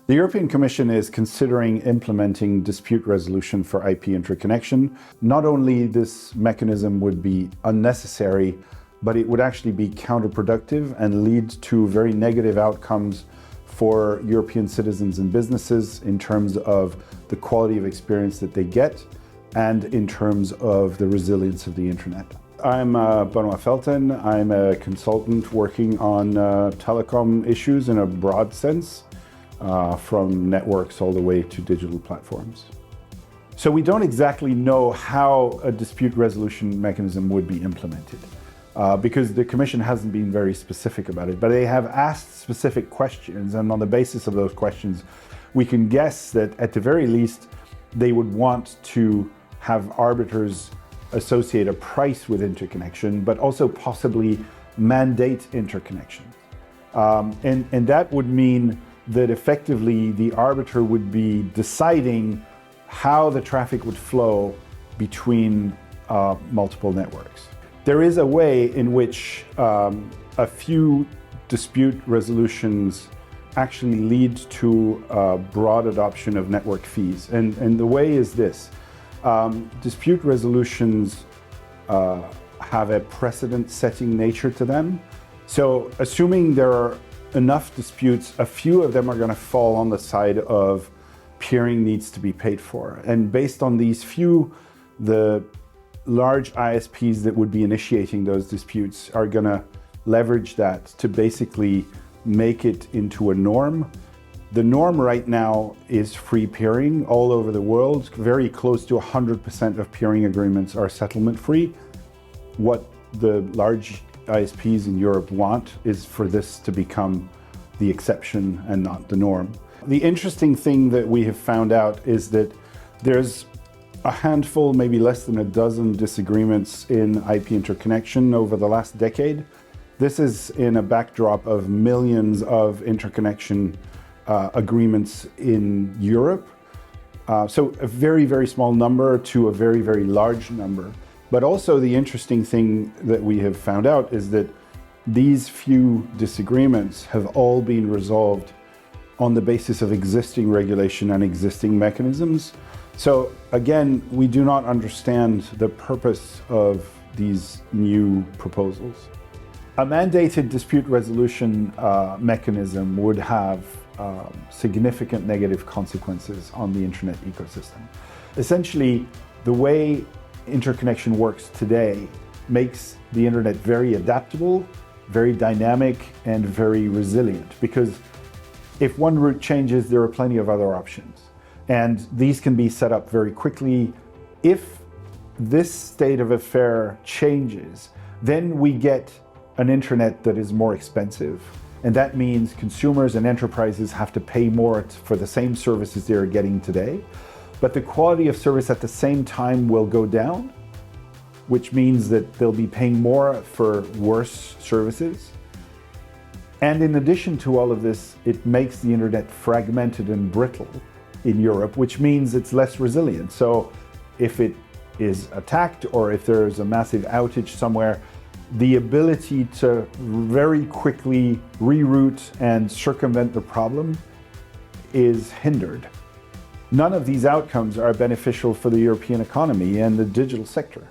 The European Commission is considering implementing dispute resolution for IP interconnection. Not only this mechanism would be unnecessary, but it would actually be counterproductive and lead to very negative outcomes for European citizens and businesses in terms of the quality of experience that they get and in terms of the resilience of the internet. I'm Benoît Felten. I'm a consultant working on telecom issues in a broad sense, from networks all the way to digital platforms. So we don't exactly know how a dispute resolution mechanism would be implemented because the Commission hasn't been very specific about it, but they have asked specific questions, and on the basis of those questions, we can guess that at the very least, they would want to have arbiters associate a price with interconnection, but also possibly mandate interconnection. And that would mean that effectively the arbiter would be deciding how the traffic would flow between multiple networks. There is a way in which a few dispute resolutions actually lead to broad adoption of network fees. And the way is this. Dispute resolutions have a precedent-setting nature to them. So assuming there are enough disputes, a few of them are going to fall on the side of peering needs to be paid for. And based on these few, the large ISPs that would be initiating those disputes are going to leverage that to basically make it into a norm. The norm right now is free peering all over the world. Very close to 100% of peering agreements are settlement free. What the large ISPs in Europe want is for this to become the exception and not the norm. The interesting thing that we have found out is that there's a handful, maybe less than a dozen disagreements in IP interconnection over the last decade. This is in a backdrop of millions of interconnection agreements in Europe. So a very, very small number to a very, very large number. But also the interesting thing that we have found out is that these few disagreements have all been resolved on the basis of existing regulation and existing mechanisms. So again, we do not understand the purpose of these new proposals. A mandated dispute resolution mechanism would have significant negative consequences on the internet ecosystem. Essentially, the way interconnection works today makes the internet very adaptable, very dynamic, and very resilient, because if one route changes, there are plenty of other options. And these can be set up very quickly. If this state of affair changes, then we get an internet that is more expensive. And that means consumers and enterprises have to pay more for the same services they're getting today. But the quality of service at the same time will go down, which means that they'll be paying more for worse services. And in addition to all of this, it makes the internet fragmented and brittle in Europe, which means it's less resilient. So if it is attacked or if there's a massive outage somewhere, the ability to very quickly reroute and circumvent the problem is hindered. None of these outcomes are beneficial for the European economy and the digital sector.